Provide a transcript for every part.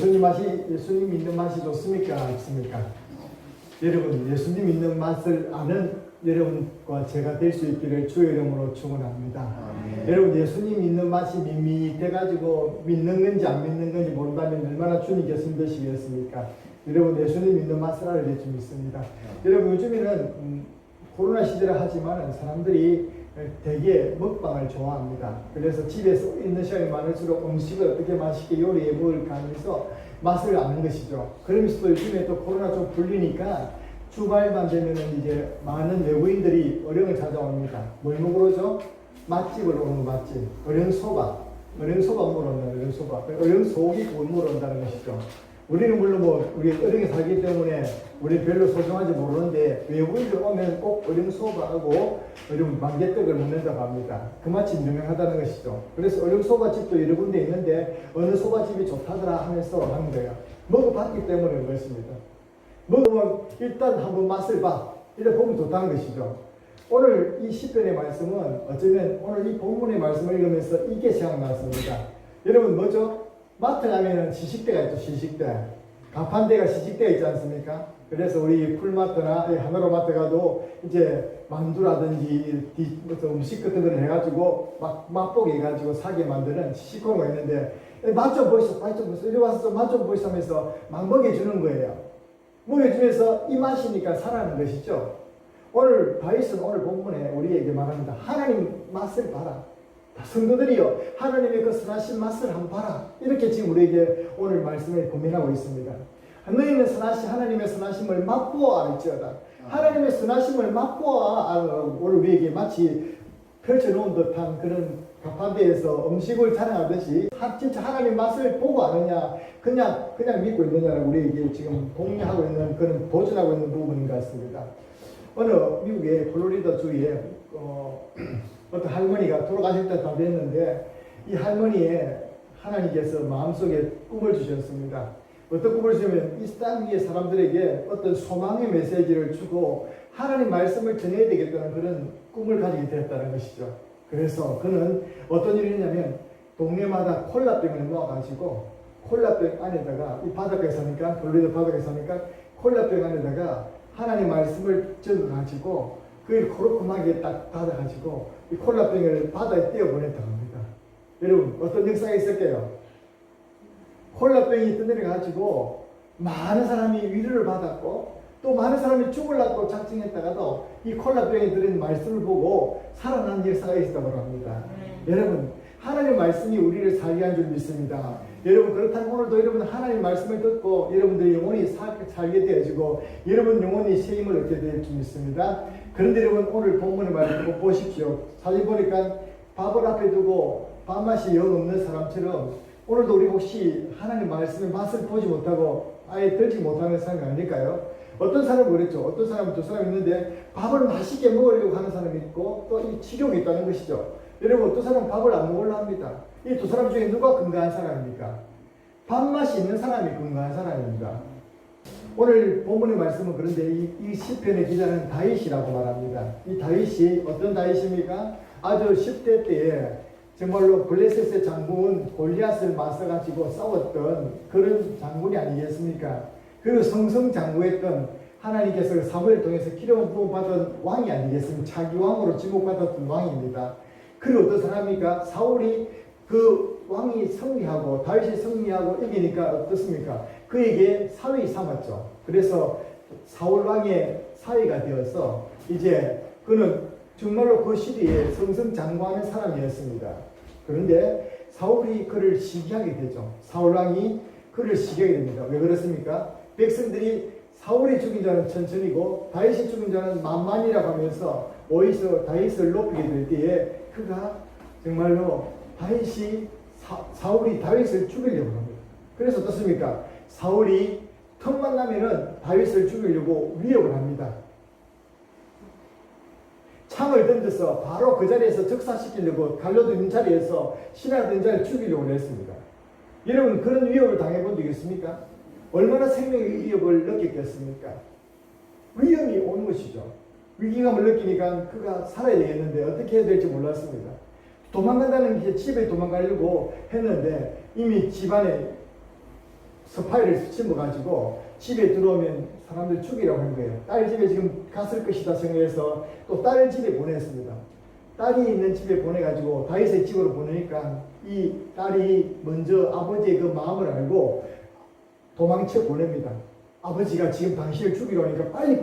예수님 믿는 맛이 좋습니까? 없습니까? 여러분, 예수님 믿는 맛을 아는 여러분과 제가 될 수 있기를 주의 이름으로 축원합니다. 여러분, 예수님 믿는 맛이 밋밋해가지고 믿는 건지 안 믿는 건지 모른다면 얼마나 주님께서 힘드시겠습니까? 여러분, 예수님 믿는 맛을 알아야 줄 믿습니다. 여러분, 요즘에는 코로나 시대라 하지만 사람들이 되게 먹방을 좋아합니다. 그래서 집에서 있는 시간이 많을수록 음식을 어떻게 맛있게 요리해 먹을까 하면서 맛을 아는 것이죠. 그러면서도 요즘에 또 코로나 좀 풀리니까 주말만 되면은 이제 많은 외국인들이 어령을 찾아옵니다. 뭘 먹으러 오죠? 맛집을 오는 맛집. 어령소바 먹으러 온다는 어령소바. 어령소고기 구워 먹으러 온다는 것이죠. 우리는 물론 우리 어령에 살기 때문에 우리 별로 소중한지 모르는데 외국인들 오면 꼭 어령소바하고 어령 만개떡을 먹는다고 합니다. 그 맛이 유명하다는 것이죠. 그래서 어령소바집도 여러 군데 있는데 어느 소바집이 좋다더라 하면서 하는 거예요. 먹어봤기 때문에 그렇습니다. 먹으면 일단 한번 맛을 봐. 이래 보면 좋다는 것이죠. 오늘 이 시편의 말씀은 어쩌면 오늘 이 본문의 말씀을 읽으면서 이게 생각났습니다. 여러분 뭐죠? 마트 가면은 시식대가 있죠. 시식대. 가판대가 시식대가 있지 않습니까? 그래서 우리 풀마트나 하나로마트 가도 이제 만두라든지 음식 같은 거를 해가지고 막 맛보게 해가지고 사게 만드는 시식코너가 있는데 맛 좀 보이소. 이리 와서 맛 좀 보이소 하면서 막 먹여주는 거예요. 먹여주면서 이 맛이니까 사라는 것이죠. 오늘 다윗은 오늘 본문에 우리에게 말합니다. 하나님 맛을 봐라. 성도들이요, 하나님의 그 선하신 맛을 한번 봐라. 이렇게 지금 우리에게 오늘 말씀에 고민하고 있습니다. 너희는 하나님의 선하심을 맛보아 알지어다. 하나님의 선하심을 맛보아 오늘 우리에게 마치 펼쳐놓은 듯한 그런 가판대에서 음식을 자랑하듯이 진짜 하나님 맛을 보고 아느냐 그냥 믿고 있느냐를 우리에게 지금 공유하고 있는 그런 보존하고 있는 부분인 것 같습니다. 어느 미국의 플로리다 주에 어떤 할머니가 돌아가실 때 다 됐는데 이 할머니의 하나님께서 마음속에 꿈을 주셨습니다. 어떤 꿈을 주면 이 땅 위의 사람들에게 어떤 소망의 메시지를 주고 하나님 말씀을 전해야 되겠다는 그런 꿈을 가지게 되었다는 것이죠. 그래서 그는 어떤 일을 했냐면 동네마다 콜라병을 모아가지고 콜라병 안에다가 이 바닷가에 사니까 플로리다 바닷가에 사니까 콜라병 안에다가 하나님 말씀을 적어가지고 그걸 코르크하게 딱 닫아가지고 이 콜라병을 바다에 띄어보냈다고 합니다. 여러분 어떤 역사가 있을까요? 콜라병이 떠내려가지고 많은 사람이 위로를 받았고 또 많은 사람이 죽으려고 작정했다가도 이 콜라병에 들은 말씀을 보고 살아난 역사가 있었다고 합니다. 여러분 하나님 말씀이 우리를 살게 한 줄 믿습니다. 여러분 그렇다면 오늘도 여러분 하나님 말씀을 듣고 여러분들의 영혼이 살게 되어지고 여러분 영혼이 세임을 얻게 될 줄 믿습니다. 그런데 여러분 오늘 본문의 말을 듣고 보십시오. 사진 보니까 밥을 앞에 두고 밥맛이 영 없는 사람처럼 오늘도 우리 혹시 하나님 말씀의 맛을 보지 못하고 아예 들지 못하는 사람이 아닐까요? 어떤 사람은 그랬죠. 어떤 사람은 두 사람 있는데 밥을 맛있게 먹으려고 하는 사람이 있고 또 이 치욕이 있다는 것이죠. 여러분 어떤 사람은 밥을 안 먹으려 합니다. 이 두 사람 중에 누가 건강한 사람입니까? 밥맛이 있는 사람이 건강한 사람입니다. 오늘 본문의 말씀은 그런데 이 시편의 기자는 다윗이라고 말합니다. 이 다윗이 어떤 다윗입니까? 아주 10대 때에 정말로 블레셋의 장군 골리앗을 맞서가지고 싸웠던 그런 장군이 아니겠습니까? 그리고 성성장구했던 하나님께서 사무엘을 통해서 기름 부음 받은 왕이 아니겠습니까? 차기 왕으로 지목받았던 왕입니다. 그리고 어떤 사람입니까? 사울이 그 왕이 승리하고 다윗이 승리하고 이기니까 어떻습니까? 그에게 사위 삼았죠. 그래서 사울 왕의 사위가 되어서 이제 그는 정말로 그 시대에 성성장구하는 사람이었습니다. 그런데 사울이 그를 시기하게 되죠. 사울 왕이 그를 시기하게 됩니다. 왜 그렇습니까? 백성들이 사울이 죽인 자는 천천히고 다윗이 죽인 자는 만만이라고 하면서 오히려 다윗을 높이게 될 때에 그가 정말로 사울이 다윗을 죽이려고 합니다. 그래서 어떻습니까? 사울이 틈만 나면은 다윗을 죽이려고 위협을 합니다. 창을 던져서 바로 그 자리에서 즉사시키려고 갈려도 있는 자리에서 신하도 있는 자리를 죽이려고 했습니다. 여러분 그런 위협을 당해본 적 있습니까? 얼마나 생명의 위협을 느꼈겠습니까? 위험이 오는 것이죠. 위기감을 느끼니까 그가 살아야 되겠는데 어떻게 해야 될지 몰랐습니다. 도망간다는 게 집에 도망가려고 했는데 이미 집안에 스파이를 심어가지고 집에 들어오면 사람들 죽이라고 한 거예요. 딸 집에 지금 갔을 것이다 생각해서 또 딸 집에 보냈습니다. 딸이 있는 집에 보내가지고 다윗의 집으로 보내니까 이 딸이 먼저 아버지의 그 마음을 알고 도망쳐 보냅니다. 아버지가 지금 당신을 죽이려 하니까 빨리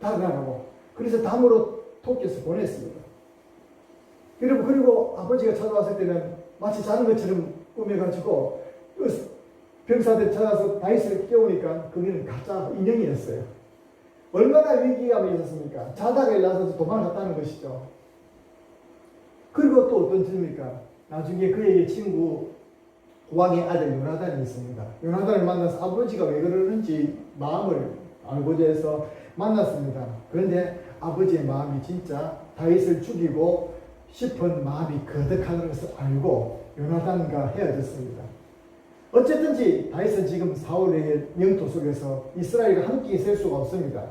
달아나라고. 그래서 담으로 토끼에서 보냈습니다. 여러분, 그리고 아버지가 찾아왔을 때는 마치 자는 것처럼 꾸며가지고 병사들 찾아서 다윗을 깨우니까 거기는 가짜 인형이었어요. 얼마나 위기감이 있었습니까? 자다가 일어나서 도망갔다는 것이죠. 그리고 또 어떤 짓입니까? 나중에 그의 친구 왕의 아들 요나단이 있습니다. 요나단을 만나서 아버지가 왜 그러는지 마음을 알고자 해서 만났습니다. 그런데 아버지의 마음이 진짜 다윗을 죽이고 싶은 마음이 거듭하는 것을 알고 요나단과 헤어졌습니다. 어쨌든지 다윗은 지금 사울의 영토 속에서 이스라엘과 함께 있을 수가 없습니다.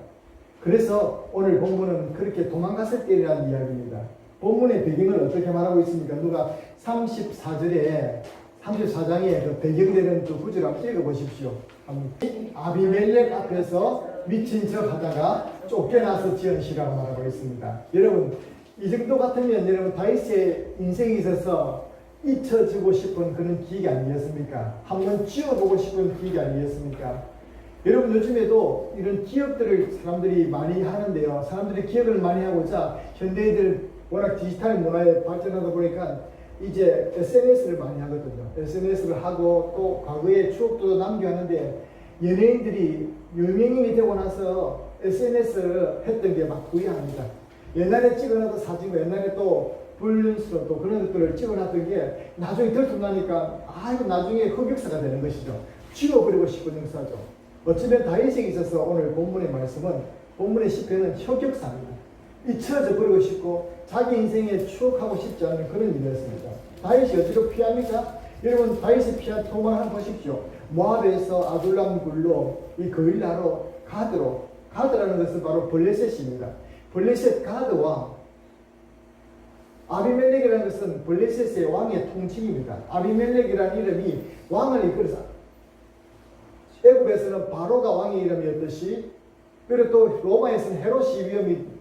그래서 오늘 본문은 그렇게 도망갔을 때라는 이야기입니다. 본문의 배경을 어떻게 말하고 있습니까? 누가 34장에 그 배경되는 그 구절 한번 읽어보십시오. 아비멜렉 앞에서 미친 척 하다가 쫓겨나서 지은 시라고 말하고 있습니다. 여러분, 이 정도 같으면 여러분 다윗의 인생에 있어서 잊혀지고 싶은 그런 기억이 아니겠습니까? 한번 지워보고 싶은 기억이 아니겠습니까? 여러분, 요즘에도 이런 기억들을 사람들이 많이 하는데요. 사람들이 기억을 많이 하고자 현대인들 워낙 디지털 문화에 발전하다 보니까 이제 SNS를 많이 하거든요. SNS를 하고 또 과거의 추억도 남겨하는데 연예인들이 유명인이 되고 나서 SNS를 했던 게 막 후회합니다. 옛날에 찍어놨던 사진과 옛날에 또 불륜스러운 또 그런 것들을 찍어놨던 게 나중에 들통나니까 이거 나중에 흑역사가 되는 것이죠. 지워버리고 싶은 역사죠. 어쩌면 다윗에게 있어서 오늘 본문의 말씀은 본문의 시편은 흑역사입니다. 잊혀져 버리고 싶고 자기 인생에 추억하고 싶지 않은 그런 일이었습니다. 다윗이 어디로 피합니까? 여러분, 다윗이 피한 도망을 한번 보십시오. 모압에서 아둘람 굴로 이 거일나로 가드라는 것은 바로 블레셋입니다. 블레셋 가드 왕 아비멜렉이라는 것은 블레셋의 왕의 통칭입니다. 아비멜렉이라는 이름이 왕을 이끌어서 애굽에서는 바로가 왕의 이름이었듯이 그리고 또 로마에서는 헤롯이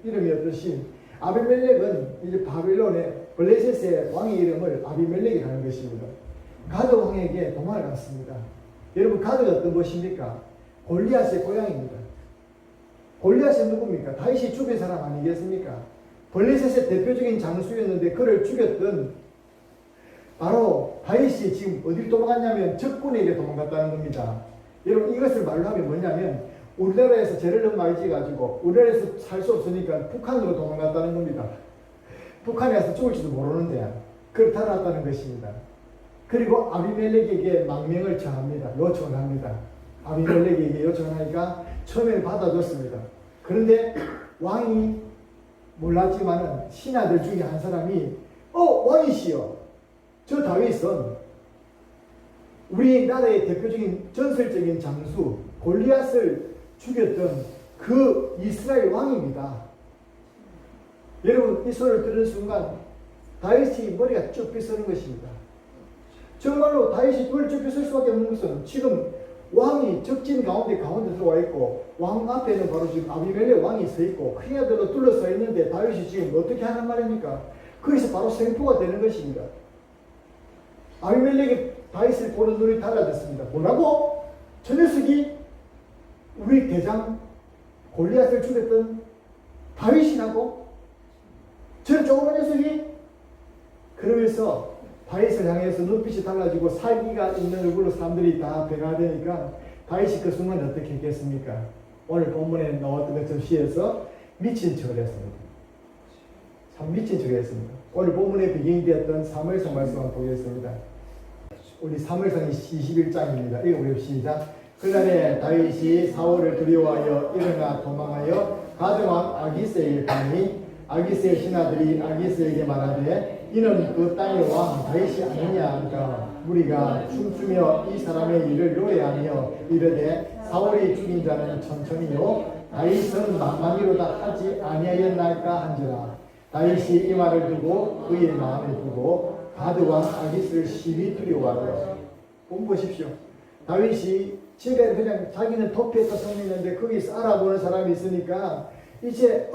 이름이었듯이 아비멜렉은 이제 바빌론의 블레셋의 왕의 이름을 아비멜렉이라는 것입니다. 가드 왕에게 도망을 갔습니다. 여러분, 가드가 어떤 것입니까? 골리앗의 고향입니다. 골리앗이 누굽니까? 다윗이 죽인 사람 아니겠습니까? 블레셋의 대표적인 장수였는데 그를 죽였던 바로 다윗이 지금 어디로 도망갔냐면 적군에게 도망갔다는 겁니다. 여러분, 이것을 말로 하면 뭐냐면 우리나라에서 죄를 너무 많이 지어가지고 우리나라에서 살 수 없으니까 북한으로 도망갔다는 겁니다. 북한에 가서 죽을지도 모르는데 그걸 달아났다는 것입니다. 그리고 아비멜렉에게 망명을 요청을 합니다. 아비멜렉에게 요청을 하니까 처음에 받아줬습니다. 그런데 왕이 몰랐지만은 신하들 중에 한 사람이 왕이시여, 저 다윗은 우리나라의 대표적인 전설적인 장수 골리앗을 죽였던 그 이스라엘 왕입니다. 여러분, 이 소리를 들은 순간 다윗이 머리가 쭉 빗서는 것입니다. 정말로 다윗이 머리 쭉 빗을 수밖에 없는 것은 지금 왕이 적진 가운데 들어와 있고 왕 앞에는 바로 지금 아비멜렉 왕이 서 있고 큰 아들로 둘러싸 있는데 다윗이 지금 어떻게 하는 말입니까? 거기서 바로 생포가 되는 것입니다. 아비멜렉이 다윗을 보는 눈이 달라졌습니다. 뭐라고? 저 녀석이 우리 대장 골리앗을 죽였던 다윗이라고? 저 조그만 녀석이? 그러면서 다윗을 향해서 눈빛이 달라지고 살기가 있는 얼굴로 사람들이 다 배가 되니까 다윗이 그 순간 어떻게 했겠습니까? 오늘 본문에 나왔던 것처럼 시에서 미친 척을 했습니다. 참 미친 척을 했습니다. 오늘 본문의 배경이 되었던 사무엘상 말씀을 보겠습니다. 우리 사무엘상 21장입니다. 읽어보십시오. 시작. 그날에 다윗이 사울을 두려워하여 일어나 도망하여 가드왕 아기스에게 가니 아기스의 신하들이 아기스에게 말하되 이는 그 땅의 왕 다윗이 아니냐 하니까 무리가 춤추며 이 사람의 일을 노래하며 이르되 사울이 죽인 자는 천천히요 다윗은 만만히로다 하지 아니하였나이까 한지라. 다윗이 이 말을 두고 그의 마음에 두고 가드왕 아기스를 심히 두려워하여 보십시오. 다윗이 지금까지 그냥 자기는 도피했다 성민인데 거기서 알아보는 사람이 있으니까 이제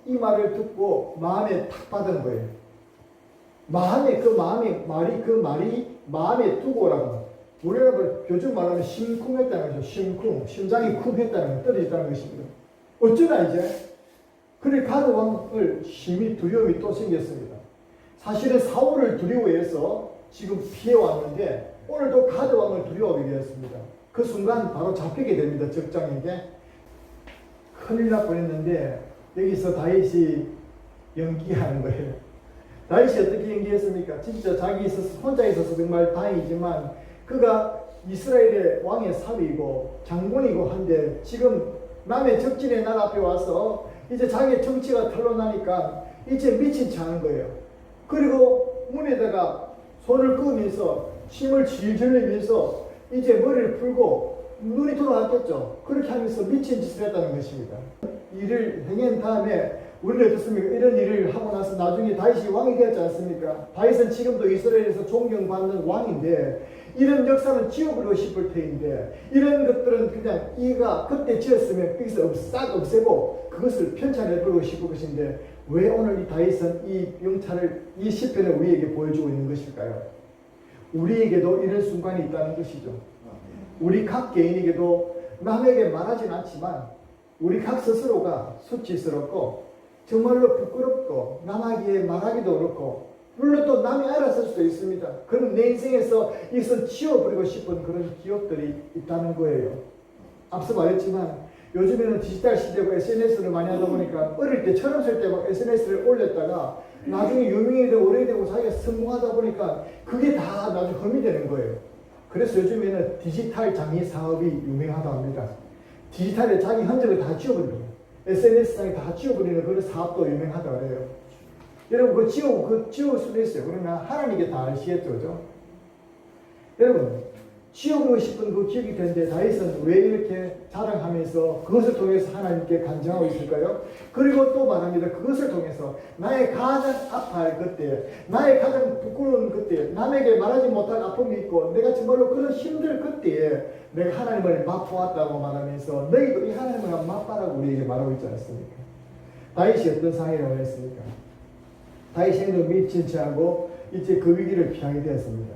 이 말을 듣고 마음에 탁 받은 거예요. 말이 마음에 두고 오라고. 우리가 요즘 말하면 심쿵했다는 거죠. 심장이 쿵 했다는 거, 떨어졌다는 것입니다. 어쩌나 이제? 그래 가드 왕을 심히 두려움이 또 생겼습니다. 사실은 사울을 두려워해서 지금 피해왔는데 오늘도 가드 왕을 두려워하게 되었습니다. 그 순간 바로 잡히게 됩니다. 적장에게. 큰일 날 뻔했는데 여기서 다윗이 연기하는 거예요. 다윗이 어떻게 연기했습니까? 진짜 자기 있어서 혼자 있어서 정말 다행이지만 그가 이스라엘의 왕의 사위이고 장군이고 한데 지금 남의 적진의 날 앞에 와서 이제 자기의 정치가 탄로나니까 이제 미친 체 하는 거예요. 그리고 문에다가 손을 그으면서 침을 질질 흘리면서 이제 머리를 풀고 눈이 돌아왔겠죠. 그렇게 하면서 미친 짓을 했다는 것입니다. 일을 행한 다음에 우리는 어떻습니까? 이런 일을 하고 나서 나중에 다윗이 왕이 되었지 않습니까? 다윗은 지금도 이스라엘에서 존경받는 왕인데 이런 역사는 지워버리고 싶을 터인데 이런 것들은 그냥 이가 그때 지었으면 거기서 싹 없애고 그것을 편찬해버리고 싶을 것인데 왜 오늘 이 다윗은 이 명찰을 이 시편을 우리에게 보여주고 있는 것일까요? 우리에게도 이런 순간이 있다는 것이죠. 우리 각 개인에게도 남에게 말하진 않지만 우리 각 스스로가 수치스럽고 정말로 부끄럽고 남에게 말하기도 그렇고 물론 또 남이 알았을 수도 있습니다. 그럼 내 인생에서 이것을 지워버리고 싶은 그런 기억들이 있다는 거예요. 앞서 말했지만 요즘에는 디지털 시대고 SNS를 많이 하다 보니까 어릴 때 철없을 때 막 SNS를 올렸다가 나중에 유명이 되고 오래되고 자기가 성공하다 보니까 그게 다 나중에 험이 되는 거예요. 그래서 요즘에는 디지털 장애 사업이 유명하다 합니다. 디지털에 자기 흔적을 다 지워버리는 거예요. SNS상에 다 지워버리는 그런 사업도 유명하다 그래요. 여러분 그거 지울 수도 있어요. 그러나 하나님께 다 아시겠죠, 그죠? 여러분 지우고 싶은 그 기억이 되는데 다윗은 왜 이렇게 자랑하면서 그것을 통해서 하나님께 간증하고 있을까요? 그리고 또 말합니다. 그것을 통해서 나의 가장 아파할 그때, 나의 가장 부끄러운 그때, 남에게 말하지 못할 아픔이 있고 내가 정말로 그런 힘들 그때에 내가 하나님을 맛보았다고 말하면서 너희도 이 하나님을 맛봐라고 우리에게 말하고 있지 않습니까? 다윗이 어떤 상황이라고 했습니까? 다윗은 미친 체하고 이제 그 위기를 피하게 되었습니다.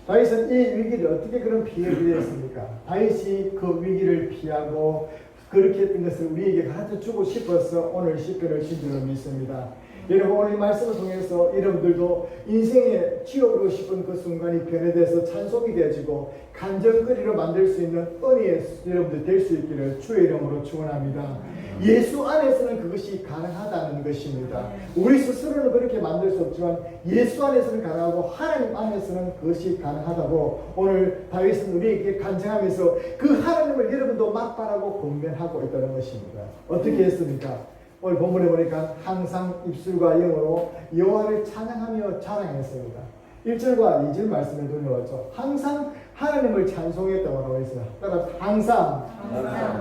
다윗은 이 위기를 어떻게 그런 피해를 되었습니까? 다윗이 그 위기를 피하고 그렇게 했던 것을 우리에게 가르쳐 주고 싶어서 오늘 시편을 신 줄로 믿습니다. 여러분 오늘 이 말씀을 통해서 여러분들도 인생에 지워버리고 싶은 그 순간이 변해돼서 찬송이 되어지고 간증거리로 만들 수 있는 은혜의 여러분들 될 수 있기를 주의 이름으로 축원합니다. 예수 안에서는 그것이 가능하다는 것입니다. 우리 스스로는 그렇게 만들 수 없지만 예수 안에서는 가능하고 하나님 안에서는 그것이 가능하다고 오늘 다윗은 우리에게 간증하면서 그 하나님을 여러분도 맛바라고 권면하고 있다는 것입니다. 어떻게 했습니까? 오늘 본문에 보니까 항상 입술과 영으로 여호와를 찬양하며 자랑했습니다. 1절과 2절 말씀에 돌려왔죠. 항상 하나님을 찬송했다고 하고 있어요. 따라 항상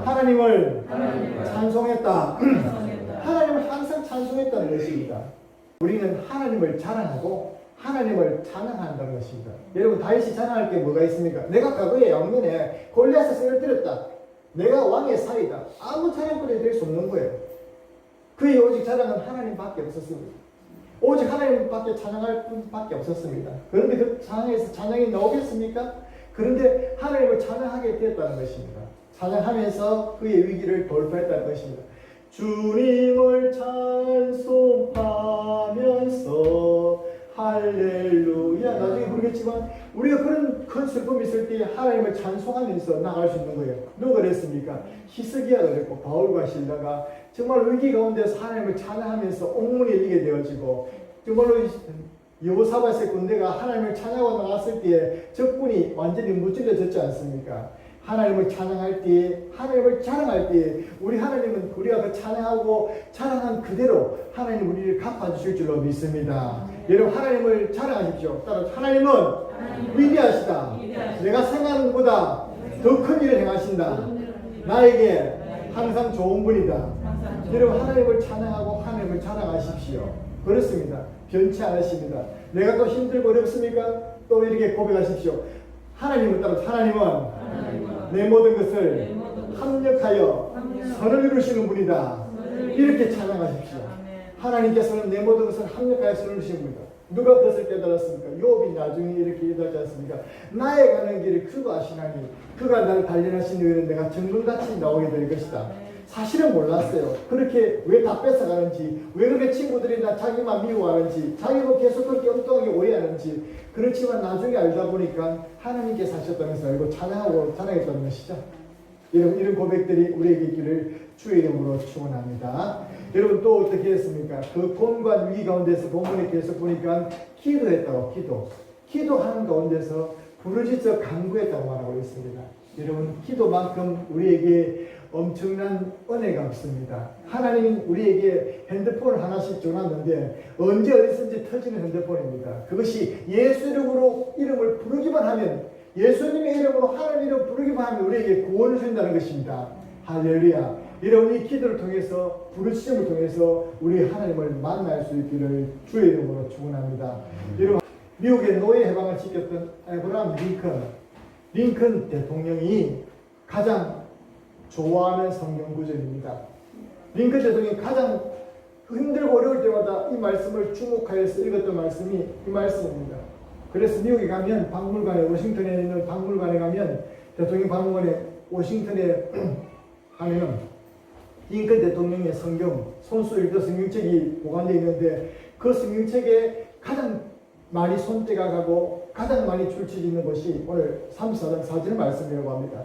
하나님을 찬송했다. 하나님을 항상 찬송했다는 것입니다. 우리는 하나님을 자랑하고 하나님을 찬양한다는 것입니다. 여러분 다윗이 자랑할 게 뭐가 있습니까? 내가 과거에 영년에 골리앗을 쓰러뜨렸다. 내가 왕의 사이다. 아무 찬양거리 될 수 없는 거예요. 그의 오직 자랑은 하나님밖에 없었습니다. 오직 하나님밖에 찬양할 분밖에 없었습니다. 그런데 그 찬양에서 찬양이 나오겠습니까? 그런데 하나님을 찬양하게 되었다는 것입니다. 찬양하면서 그의 위기를 돌파했다는 것입니다. 주님을 찬송하면서 할렐루야. 나중에 부르겠지만 우리가 그런 큰 슬픔이 있을 때 하나님을 찬송하면서 나갈 수 있는 거예요. 누가 그랬습니까? 히스기야가 그랬고 바울과 실라가 정말 위기 가운데서 하나님을 찬양하면서 옥문이 열리게 되어지고 정말로 여호사밧의 군대가 하나님을 찬양하고 나왔을 때에 적군이 완전히 무찔러졌지 않습니까? 하나님을 찬양할 때, 하나님을 자랑할 때 우리 하나님은 우리가 그 찬양하고 자랑한 그대로 하나님 우리를 갚아주실 줄로 믿습니다. 여러분 하나님을 자랑하십시오. 따라 하나님은 위대하시다. 내가 생각하는 것보다 더 큰 일을 행하신다. 나에게 항상 좋은 분이다. 여러분 하나님을 찬양하고 하나님을 자랑하십시오. 그렇습니다. 변치 않으십니다. 내가 또 힘들고 어렵습니까? 또 이렇게 고백하십시오. 하나님을 따라 하나님은 내 모든 것을 합력하여 선을 이루시는 분이다. 이렇게 찬양하십시오. 하나님께서는 내 모든 것을 합력하여 선을 이루시는 분이다. 누가 그것을 깨달았습니까? 욥이 나중에 이렇게 깨달지 않습니까? 나의 가는 길을 그도 아시나니 그가 나를 단련하신 후에는 내가 정금같이 나오게 될 것이다. 사실은 몰랐어요. 그렇게 왜 다 뺏어가는지, 왜 그렇게 친구들이 나 자기만 미워하는지, 자기도 계속 그렇게 엉뚱하게 오해하는지. 그렇지만 나중에 알다 보니까 하나님께서 하셨다는 것을 알고 찬양했다는 것이죠. 이런 고백들이 우리에게 있기를 주의 이름으로 축원합니다. 여러분 또 어떻게 했습니까? 그 곤과 위기 가운데서 본문에 계속 보니까 기도했다고 기도하는 가운데서 부르짖어 간구했다고 말하고 있습니다. 여러분 기도만큼 우리에게 엄청난 은혜가 없습니다. 하나님은 우리에게 핸드폰을 하나씩 줘놨는데 언제 어디서든지 터지는 핸드폰입니다. 그것이 예수 이름으로 이름을 부르기만 하면, 예수님의 이름으로 하나님 이름 부르기만 하면 우리에게 구원을 준다는 것입니다. 할렐루야. 여러분 이 기도를 통해서, 부르짖음을 통해서 우리 하나님을 만날 수 있기를 주의 이름으로 축원합니다. 여러분 미국의 노예 해방을 지켰던 아브라함 링컨 대통령이 가장 좋아하는 성경 구절입니다. 링컨 대통령이 가장 힘들고 어려울 때마다 이 말씀을 주목하여서 읽었던 말씀이 이 말씀입니다. 그래서 미국에 가면 박물관에, 워싱턴에 있는 박물관에 가면, 대통령 박물관에 워싱턴에 하면은 링컨 대통령의 성경, 손수 읽던 성경책이 보관되어 있는데 그 성경책에 가장 많이 손때가 가고 가장 많이 출처지 있는 것이 오늘 34장 4절 말씀이라고 합니다.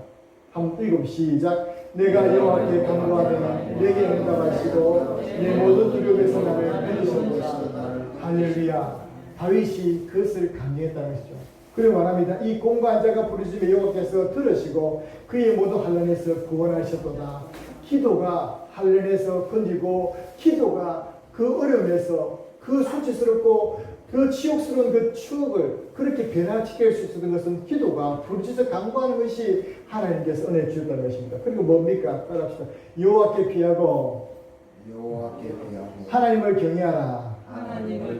한번 읽어 시작. 내가 여호와께 간구하면 내게 응답하시고 내 모든 두려움에서 나를 빼주실 것이다. 할렐루야. 다윗이 그것을 강구했다는 것이죠. 그리고 말합니다. 이 공고한 자가 부르짖으며 여호와께서 들으시고 그의 모든 환난에서 구원하셨도다. 기도가 환난에서 건지고, 기도가 그 어려움에서, 그 수치스럽고 그 치욕스러운 그 추억을 그렇게 변화시킬 수 있었던 것은 기도가, 부르짖어 간구하는 것이 하나님께서 은혜 주셨다는 것입니다. 그리고 뭡니까? 따라합시다. 여호와께 피하고 하나님을 경외하라.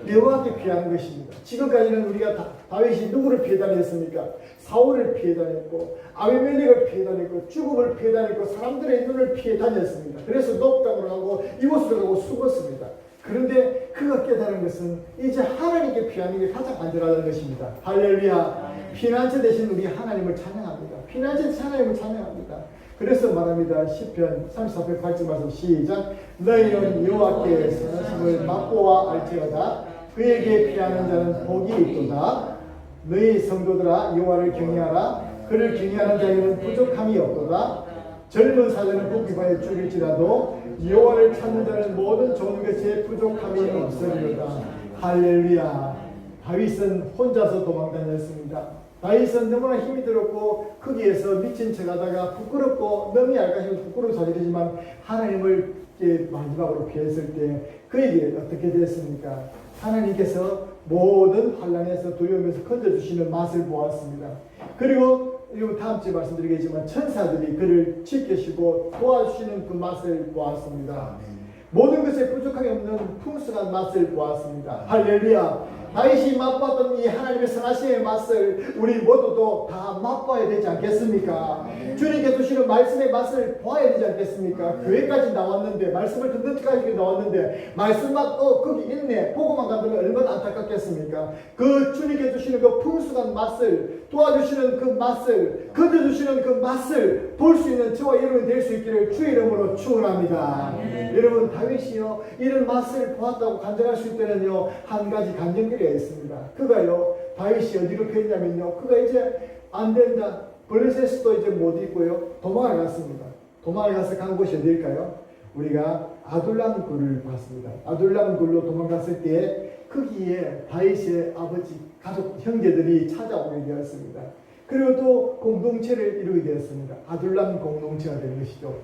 여호와께 피하는 것입니다. 지금까지는 우리가 다윗이 누구를 피해 다녔습니까? 사울을 피해 다녔고, 아비멜렉을 피해 다녔고, 죽음을 피해 다녔고, 사람들의 눈을 피해 다녔습니다. 그래서 녹당으로 가고 이곳으로 가고 숨었습니다. 그런데 그가 깨달은 것은 이제 하나님께 피하는 게 가장 안전하다는 것입니다. 할렐루야. 피난처 대신 우리 하나님을 찬양합니다. 피난처 대신 하나님을 찬양합니다. 그래서 말합니다. 시편 34편 8절 말씀 시작. 너희는 여호와께 선하심을 맛보아 알지어다. 그에게 피하는 자는 복이 있도다. 너희 성도들아 여호와를 경외하라. 그를 경외하는 자에게는 부족함이 없도다. 젊은 사자는 굽기바에 죽일지라도 여호와를 찾는 자는 모든 좋은 것에 부족함이 없으리로다. 할렐루야. 다윗은 혼자서 도망다녔습니다. 다윗은 너무나 힘이 들었고 거기에서 미친 척하다가 부끄럽고 너무 얄가시고 부끄러운 사실이지만 하나님을 마지막으로 피했을 때 그에게 어떻게 됐습니까? 하나님께서 모든 환난에서 두려움에서 건져주시는 맛을 보았습니다. 그리고 다음 주에 말씀드리겠지만 천사들이 그를 지키시고 도와주시는 그 맛을 보았습니다. 모든 것에 부족함이 없는 풍성한 맛을 보았습니다. 할렐루야. 다윗이 맛봤던 이 하나님의 선하심의 맛을 우리 모두도 다 맛봐야 되지 않겠습니까? 주님께 주시는 말씀의 맛을 보아야 되지 않겠습니까? 교회까지 나왔는데, 말씀을 듣는 데까지 나왔는데 말씀만 거기 있네 보고만 간다면 얼마나 안타깝겠습니까? 그 주님께 주시는 그 풍성한 맛을, 도와주시는 그 맛을, 건져주시는 그 맛을 볼 수 있는 저와 여러분이 될 수 있기를 주의 이름으로 축원합니다. 여러분 다윗이요 이런 맛을 보았다고 간증할 수 있다면요 한 가지 간증거리가 있습니다. 그가요 다윗이 어디로 피했냐면요, 그가 이제 안 된다, 블레셋도 이제 못 있고요 도망을 갔습니다. 도망을 가서 간 곳이 어디일까요? 우리가 아둘람 굴을 봤습니다. 아둘람 굴로 도망갔을 때 거기에 다윗의 아버지, 가족, 형제들이 찾아오게 되었습니다. 그리고 또 공동체를 이루게 되었습니다. 아둘람 공동체가 된 것이죠.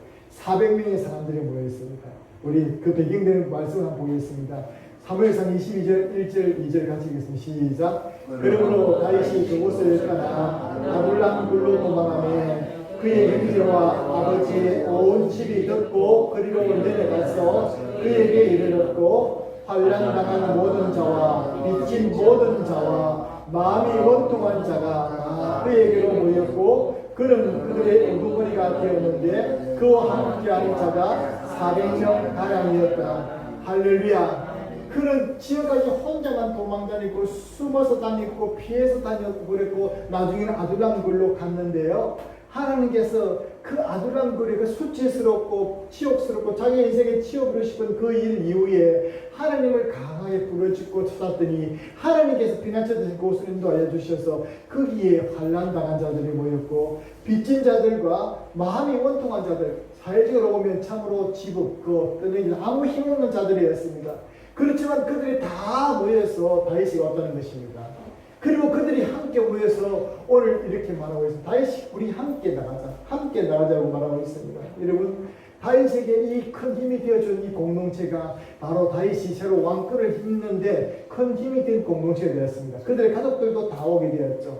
400명의 사람들이 모여 있습니다. 우리 그 배경되는 말씀을 한번 보겠습니다. 사무엘상 22절 1절 2절 같이 읽겠습니다. 시작. 그러므로 다윗이 그곳을 떠나 아둘람 굴로 도망하며 그의 형제와 아버지의 온 집이 듣고 그리로 내려가서 그에게 이르렀고, 환난당한 모든 자와 빚진 모든 자와 마음이 원통한 자가 그에게로 모였고 그는 그들의 우두머리가 되었는데 그와 함께하는 자가 400명 가량이었다. 할렐루야. 그는 지금까지 혼자만 도망다니고 숨어서 다니고 피해서 다녔고 그랬고 나중에는 아둘람굴로 갔는데요. 하나님께서 그 아둘람굴의 그 수치스럽고 치욕스럽고 자기 인생에 치욕으로 싶은 그 일 이후에 하나님을 강하게 부르짖고 찾았더니 하나님께서 피난처 곳을 인도하여 주셔서 거기에 환난당한 자들이 모였고 빚진 자들과 마음이 원통한 자들, 사회적으로 보면 참으로 지붓고 떠내기 아무 힘없는 자들이었습니다. 그렇지만 그들이 다 모여서 다윗이 왔다는 것입니다. 그리고 그들이 함께 모여서 오늘 이렇게 말하고 있습니다. 다윗이 우리 함께 나가자. 함께 나가자고 말하고 있습니다. 여러분, 다윗에게 이 큰 힘이 되어준 이 공동체가 바로 다윗이 새로 왕권을 힘는데 큰 힘이 된 공동체가 되었습니다. 그들의 가족들도 다 오게 되었죠.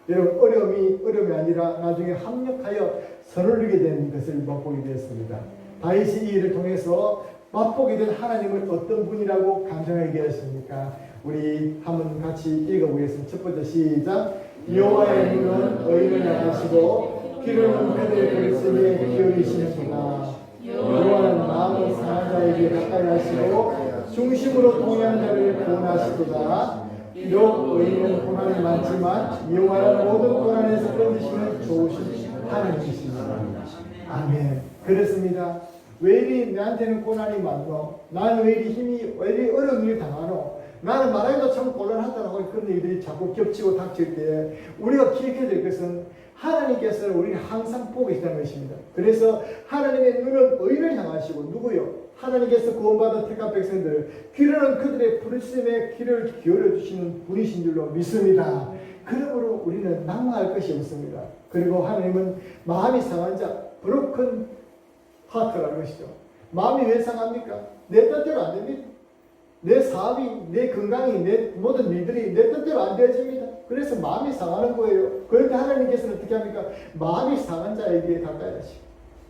여러분, 어려움이 아니라 나중에 합력하여 선을 누리게 된 것을 맛보게 되었습니다. 다윗이 이 일을 통해서 맛보게 된 하나님은 어떤 분이라고 감정하게 되었습니까? 우리 한번 같이 읽어보겠습니다. 첫 번째 시작. 여호와의 눈은 의인을 향하시고 귀로는 그들의 불쌍에 기울이시는구나. 여호와는 마음을 상한 자에게 가까이 하시고 중심으로 동의하는 자를 구원하시도다. 비록 의인은 고난이 많지만 여호와는 모든 고난에서 건지시는 좋으신 하나님이십니다. 아멘. 그렇습니다. 왜 이리 나한테는 고난이 많노? 나는 왜 이리 어려운 일을 당하노? 나는 말하기도 참 곤란하다라고 그런 일들이 자꾸 겹치고 닥칠 때 우리가 기억해야 될 것은 하나님께서는 우리를 항상 보고 계시다는 것입니다. 그래서 하나님의 눈은 의를 향하시고 누구요? 하나님께서 구원받은 택한 백성들 귀로는 그들의 부르심에 귀를 기울여 주시는 분이신 줄로 믿습니다. 그러므로 우리는 낭망할 것이 없습니다. 그리고 하나님은 마음이 상한 자 브로큰 하트라는 것이죠. 마음이 왜 상합니까? 내 뜻대로 안 됩니다. 내 사업이, 내 건강이, 내 모든 일들이 내 뜻대로 안 되어집니다. 그래서 마음이 상하는 거예요. 그런데 하나님께서는 어떻게 합니까? 마음이 상한 자에게 가까이 하시고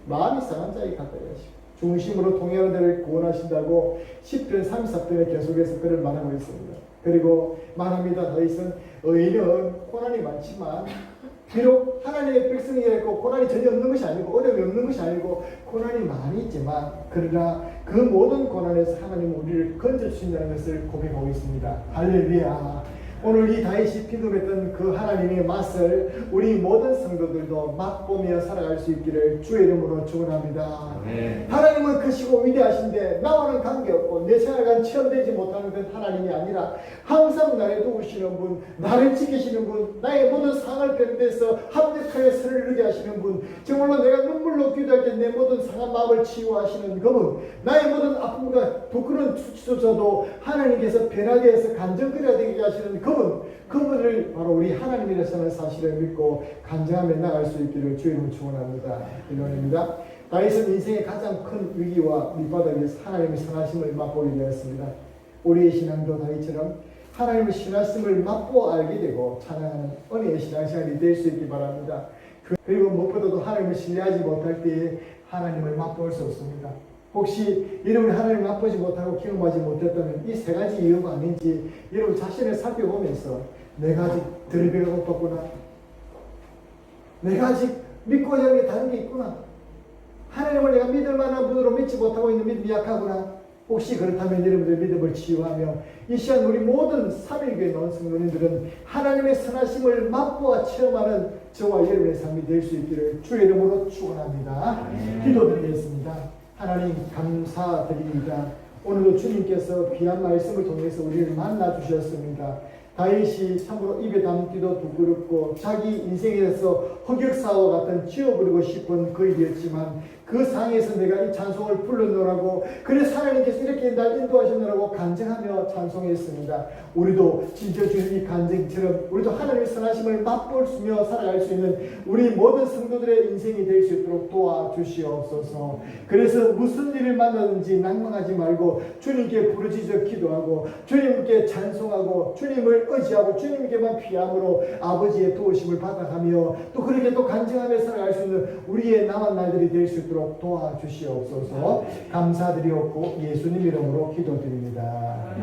마음이 상한 자에게 가까이 하시고 중심으로 통행하는 데를 구원하신다고 10편 34편에 계속해서 그를 말하고 있습니다. 그리고 말합니다. 다윗은 의인은 고난이 많지만 비록 하나님의 백성이라고 고난이 전혀 없는 것이 아니고 어려움이 없는 것이 아니고 고난이 많이 있지만 그러나 그 모든 고난에서 하나님은 우리를 건질 수 있다는 것을 고백하고 있습니다. 할렐루야. 오늘 이 다윗이 피눈했던 그 하나님의 맛을 우리 모든 성도들도 맛보며 살아갈 수 있기를 주의 이름으로 축원합니다. 하나님은 크시고 위대하신데 나와는 관계없고 내 생활과 체험되지 못하는 그 하나님이 아니라 항상 나를 도우시는 분, 나를 지키시는 분, 나의 모든 상을 변대해서 합력하여 선을 이루게 하시는 분, 정말로 내가 눈물로 기도할 때 내 모든 상한 마음을 치유하시는 그분, 나의 모든 아픔과 부끄러운 수치조차도 하나님께서 변하게 해서 간증거리가 되게 하시는 그분을 바로 우리 하나님이라는 사실을 믿고 간증하며 나갈 수 있기를 주님을 축원합니다. 일론입니다. 다윗은 인생의 가장 큰 위기와 밑바닥에서 하나님의 선하심을 맛보게 되었습니다. 우리의 신앙도 다윗처럼 하나님의 신하심을 맛보 알게 되고 찬양하는 은혜의 신앙생활이 될 수 있기 바랍니다. 그리고 무엇보다도 하나님을 신뢰하지 못할 때에 하나님을 맛볼 수 없습니다. 혹시 여러분이 하나님을 맛보지 못하고 경험하지 못했다면 이 세 가지 이유가 아닌지 여러분 자신을 살펴보면서 내가 아직 덜 배가 고팠구나. 내가 아직 믿고자 하는 게 다른 게 있구나. 하나님을 내가 믿을 만한 분으로 믿지 못하고 있는 믿음이 약하구나. 혹시 그렇다면 여러분들 믿음을 치유하며 이 시간 우리 모든 3일교회 나온 성도님들은 하나님의 선하심을 맛보아 체험하는 저와 여러분의 삶이 될 수 있기를 주의 이름으로 축원합니다. 기도드리겠습니다. 하나님 감사드립니다. 오늘도 주님께서 귀한 말씀을 통해서 우리를 만나 주셨습니다. 다윗이 참으로 입에 담기도 부끄럽고 자기 인생에 대해서 흑역사와 같은 지워버리고 싶은 그 일이었지만 그 상에서 내가 이 찬송을 불러놓으라고 그래서 하나님께서 이렇게 날 인도하셨느라고 간증하며 찬송했습니다. 우리도 진짜 주님 이 간증처럼 우리도 하나님의 선하심을 맛보며 살아갈 수 있는 우리 모든 성도들의 인생이 될 수 있도록 도와주시옵소서. 그래서 무슨 일을 만나든지 낭망하지 말고 주님께 부르짖어 기도하고 주님께 찬송하고 주님을 의지하고 주님께만 피함으로 아버지의 도우심을 받아가며 또 그렇게 또 간증하며 살아갈 수 있는 우리의 남은 날들이 될 수 있도록 도와주시옵소서. 감사드리옵고 예수님 이름으로 기도드립니다.